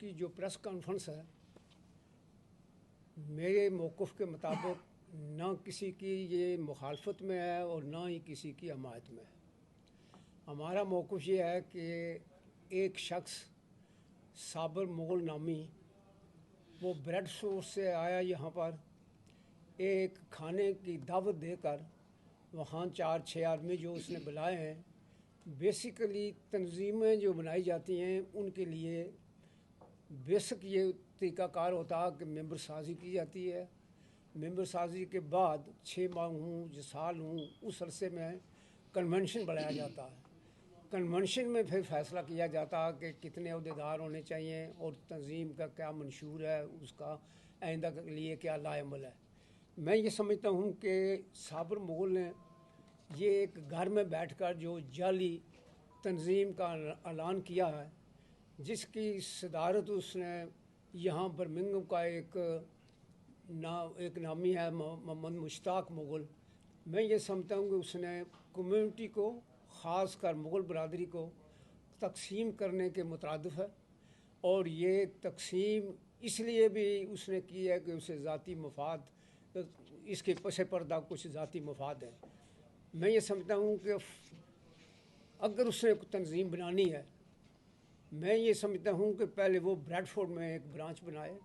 की जो press conference है, मेरे मौक़िफ़ के मुताबिक ना किसी की ये मुखालफत में है और ना ही किसी की हमायत में है। हमारा मौक़िफ़ ये है कि एक शख्स साबिर मुग़ल नामी, वो ब्रेडफोर्ड से आया यहाँ पर एक खाने की दावत देकर, वहाँ 4-6 आदमी जो उसने बुलाए हैं, बेसिकली तंजीमें जो बनाई जाती हैं उनके लिए बेसिक ये तरीक़ाकार होता है कि मेंबर साजी की जाती है। मेंबर साजी के बाद 6 माह हूँ जो साल हूँ उस अरसे में कन्वेंशन बुलाया जाता है। कन्वेंशन में फिर फ़ैसला किया जाता है कि कितने अहदेदार होने चाहिए और तंजीम का क्या मंशूर है, उसका आइंदा के लिए क्या लाएमल है। मैं ये समझता हूँ कि साबिर मुग़ल ने ये एक घर में बैठकर जो जाली तंजीम का ऐलान किया है, जिसकी सदारत उसने यहाँ बर्मिंघम का एक नामी है मोहम्मद मुश्ताक मुग़ल, मैं ये समझता हूँ कि उसने कम्यूनिटी को, ख़ास कर मुग़ल बरदरी को तकसीम करने के मुतरादिफ है। और ये तकसीम इसलिए भी उसने की है कि उसे ज़ाती मफाद, इसके पसे पर्दा कुछ ज़ाती मफाद है। मैं ये समझता हूँ कि अगर उसने तंजीम बनानी है, मैं ये समझता हूँ कि पहले वो ब्रेडफोर्ड में एक ब्रांच बनाए,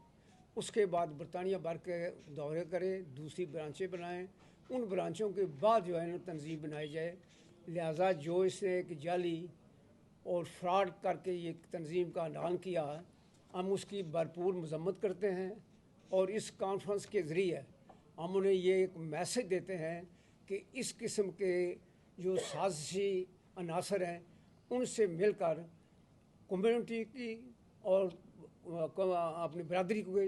उसके बाद बरतानिया भर के दौरे करे, दूसरी ब्रांचें बनाएं, उन ब्रांचों के बाद जो है ना तंजीम बनाई जाए। लिहाजा जो इसने एक जाली और फ्रॉड करके ये तंजीम का ऐलान किया है, हम उसकी भरपूर मजम्मत करते हैं और इस कॉन्फ्रेंस के ज़रिए हम उन्हें ये एक मैसेज देते हैं कि इस किस्म के जो साजिशी अनासर हैं उनसे मिलकर कम्यूनिटी की और अपनी बरदरी को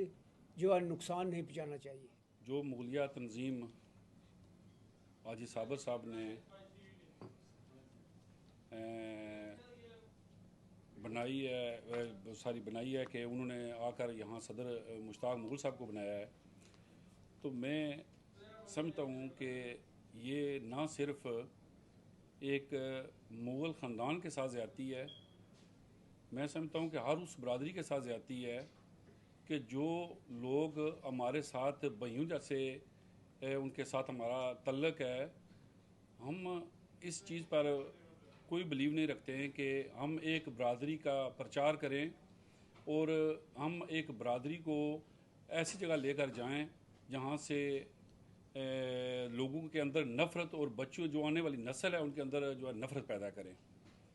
जो है नुकसान नहीं पहुँचाना चाहिए। जो मुगलिया तंजीम हाजी साबिर साहब ने बनाई है कि उन्होंने आकर यहाँ सदर मुश्ताक मुग़ल साहब को बनाया है, तो मैं समझता हूँ कि ये ना सिर्फ़ एक मुग़ल ख़ानदान के साथ ज़्यादती है, मैं समझता हूँ कि हर उस बरादरी के साथ ज़्यादती है कि जो लोग हमारे साथ बहियों जैसे उनके साथ हमारा तल्लक है। हम इस चीज़ पर कोई बिलीव नहीं रखते हैं कि हम एक बरादरी का प्रचार करें और हम एक बरादरी को ऐसी जगह लेकर जाएं जहां से लोगों के अंदर नफ़रत और बच्चों जो आने वाली नस्ल है उनके अंदर जो है नफ़रत पैदा करें।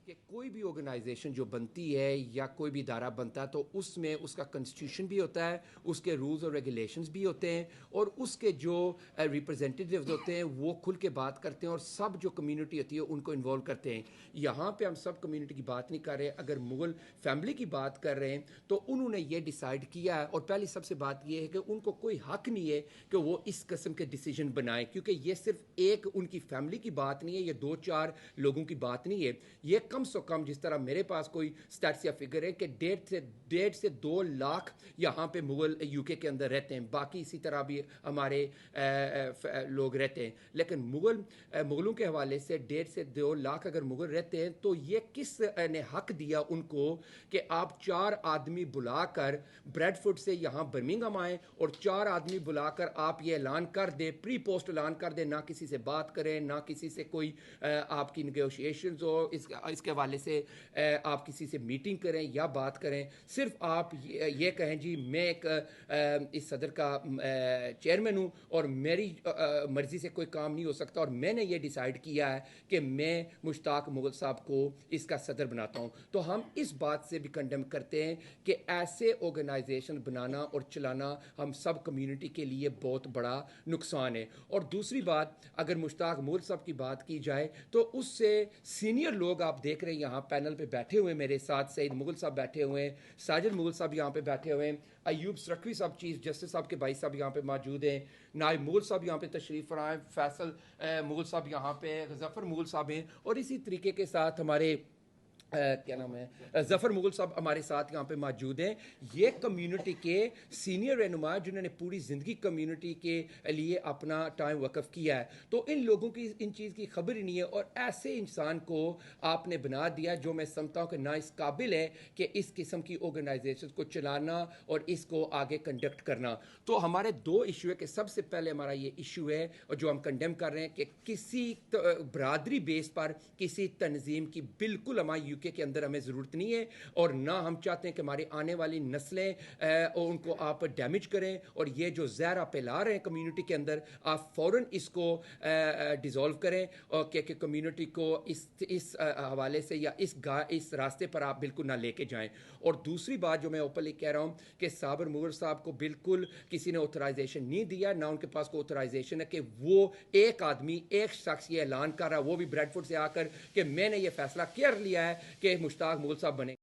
कि कोई भी ऑर्गेनाइजेशन जो बनती है या कोई भी इदारा बनता है तो उसमें उसका कॉन्स्टिट्यूशन भी होता है, उसके रूल्स और रेगुलेशंस भी होते हैं और उसके जो रिप्रेजेंटेटिव्स होते हैं वो खुल के बात करते हैं और सब जो कम्युनिटी होती है उनको इन्वॉल्व करते हैं। यहाँ पे हम सब कम्युनिटी की बात नहीं कर रहे, अगर मुग़ल फैमिली की बात कर रहे हैं तो उन्होंने ये डिसाइड किया है। और पहली सबसे बात ये है कि उनको कोई हक़ नहीं है कि वो इस किस्म के डिसीजन बनाएं, क्योंकि ये सिर्फ एक उनकी फैमिली की बात नहीं है, ये 2-4 लोगों की बात नहीं है। ये कम से कम, जिस तरह मेरे पास कोई स्टैट्स या फिगर है कि 1.5 से 2 लाख यहाँ पे मुग़ल यूके के अंदर रहते हैं, बाकी इसी तरह भी हमारे लोग रहते हैं। लेकिन मुग़लों के हवाले से 1.5 से 2 लाख अगर मुग़ल रहते हैं तो ये किस ने हक़ दिया उनको कि आप 4 आदमी बुलाकर ब्रेडफोर्ड से यहाँ बर्मिंघम आएँ और 4 आदमी बुलाकर आप ये ऐलान कर दें, प्री पोस्ट ऐलान कर दें, ना किसी से बात करें, ना किसी से कोई आपकी निगोशिएशंस हो, इसके हवाले से आप किसी से मीटिंग करें या बात करें, सिर्फ आप ये कहें जी मैं एक इस सदर का चेयरमैन हूँ और मेरी मर्ज़ी से कोई काम नहीं हो सकता और मैंने ये डिसाइड किया है कि मैं मुश्ताक मुग़ल साहब को इसका सदर बनाता हूँ। तो हम इस बात से भी कंडेम करते हैं कि ऐसे ऑर्गेनाइजेशन बनाना और चलाना हम सब कम्युनिटी के लिए बहुत बड़ा नुकसान है। और दूसरी बात, अगर मुश्ताक मुग़ल साहब की बात की जाए तो उससे सीनियर लोग आप देख रहे हैं यहाँ पैनल पे बैठे हुए हैं, मेरे साथ सईद मुग़ल साहब बैठे हुए हैं, साजिद मुग़ल साहब यहाँ पे बैठे हुए हैं, अयूब सरकवी साहब चीफ जस्टिस साहब के भाई साहब यहाँ पे मौजूद हैं, नायब मुग़ल साहब यहाँ पे तशरीफ़ फराएं, फैसल मुग़ल साहब यहाँ पे, ज़फ़र मुग़ल साहब हैं, और इसी तरीके के साथ हमारे क्या नाम है ज़फ़र मुगल साहब हमारे साथ यहाँ पे मौजूद हैं। ये कम्युनिटी के सीनियर रहनुमा जिन्होंने पूरी ज़िंदगी कम्युनिटी के लिए अपना टाइम वक़फ़ किया है, तो इन लोगों की इन चीज़ की खबर ही नहीं है और ऐसे इंसान को आपने बना दिया जो मैं समझता हूँ कि ना इस काबिल है कि इस किस्म की ऑर्गेनाइजेशन को चलाना और इसको आगे कंडक्ट करना। तो हमारे दो इशू है कि सबसे पहले हमारा ये इशू है और जो हम कंडेम कर रहे हैं कि किसी बरादरी बेस पर किसी तंजीम की बिल्कुल हमारे यूके के अंदर हमें ज़रूरत नहीं है और ना हम चाहते हैं कि हमारी आने वाली नस्लें उनको आप डैमेज करें और ये जो जहर आप फैला रहे हैं कम्युनिटी के अंदर आप फ़ौरन इसको डिज़ोल्व करें और कि कम्युनिटी को इस हवाले से या इस रास्ते पर आप बिल्कुल ना लेके जाएं। और दूसरी बात जो मैं ओपनली कह रहा हूँ कि साबिर मुगल साहब को बिल्कुल किसी ने ऑथराइजेशन नहीं दिया, ना उनके पास कोई ऑथराइजेशन है कि वो एक आदमी एक शख्स ये ऐलान कर रहा है, वो भी ब्रेडफोर्ड से आकर कि मैंने ये फैसला कर लिया है कि मुश्ताक मुगल साहब बने।